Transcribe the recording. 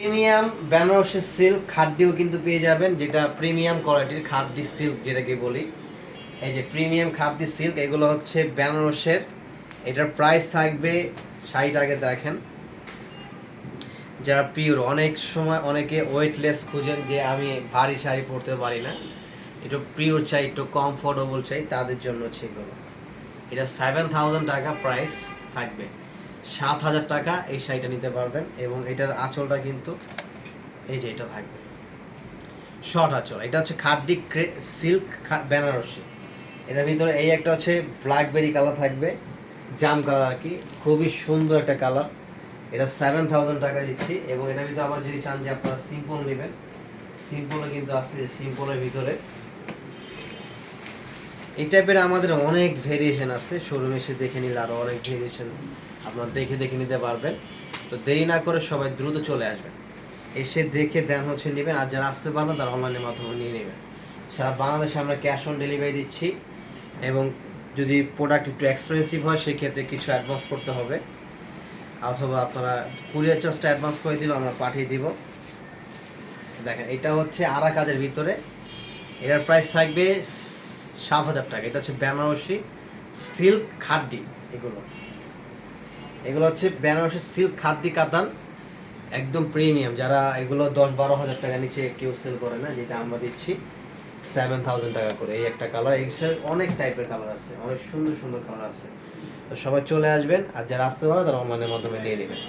Premium Banarasi silk খাদ্যও কিন্তু পেয়ে যাবেন, যেটা প্রিমিয়াম কোয়ালিটির খাদ্যি সিল্ক যেটাকে বলি। এই যে প্রিমিয়াম খাদ্যি সিল্ক, এগুলো হচ্ছে বেনারসের। এটার প্রাইস থাকবে 60 টাকা। দেখেন, যারা পিওর, অনেক সময় অনেকে ওয়েটলেস খুঁজেন যে আমি ভারী শাড়ি পরতে পারি না, একটু পিওর চাই, একটু কমফোর্টেবল চাই, তাদের জন্য সেগুলো। এটা 7000 টাকা প্রাইস থাকবে। 7000 টাকা এই শাড়িটা নিতে পারবেন। এবং এটার আঁচলটা কিন্তু এই যে এটা থাকবে শর্ট আঁচল। এটা হচ্ছে খাদ্যি সিল্ক বেনারসি। এটার ভিতরে এই একটা হচ্ছে ব্ল্যাকবেরি কালার থাকবে, জাম কালার আর কি, খুবই সুন্দর একটা কালার। এটা 7000 টাকা দিচ্ছি। এবং এটার ভিতরে আবার যদি চান যে আপনারা সিম্পল নেবেন, সিম্পলও কিন্তু আছে। সিম্পলের ভিতরে এই টাইপের আমাদের অনেক ভেরিয়েশন আছে, শোরুমে এসে দেখে নিলে আরও অনেক ভেরিয়েশন আপনারা দেখে দেখে নিতে পারবেন। তো দেরি না করে সবাই দ্রুত চলে আসবেন, এসে দেখে দেন হচ্ছে নেবেন। আর যারা আসতে পারবেন তারা অনলাইনের মাধ্যমে নিয়ে নেবেন। সারা বাংলাদেশে আমরা ক্যাশ অন ডেলিভারি দিচ্ছি। এবং যদি প্রোডাক্ট একটু এক্সপেন্সিভ হয় সেক্ষেত্রে কিছু অ্যাডভান্স করতে হবে, অথবা আপনারা কুরিয়ার চার্জটা অ্যাডভান্স করে দিলে আমরা পাঠিয়ে দিব। দেখেন, এটা হচ্ছে আরা কাজের ভিতরে। এটার প্রাইস থাকবে 7000 টাকা। এটা হচ্ছে বেনারসি সিল্ক খাদ্যি। এগুলো এগুলো হচ্ছে বেনারসি সিল্ক খাদ্যি কাতান, একদম প্রিমিয়াম। যারা এগুলো 10-12 হাজার টাকা নিচে কেউ সেল করে না, যেটা আমরা দিচ্ছি 7000 টাকা করে। এই একটা কালার, এই অনেক টাইপের কালার আছে, অনেক সুন্দর সুন্দর কালার আছে। তো সবাই চলে আসবেন, আর যারা আসতে পারে তারা অনলাইনের মাধ্যমে নিয়ে নেবেন।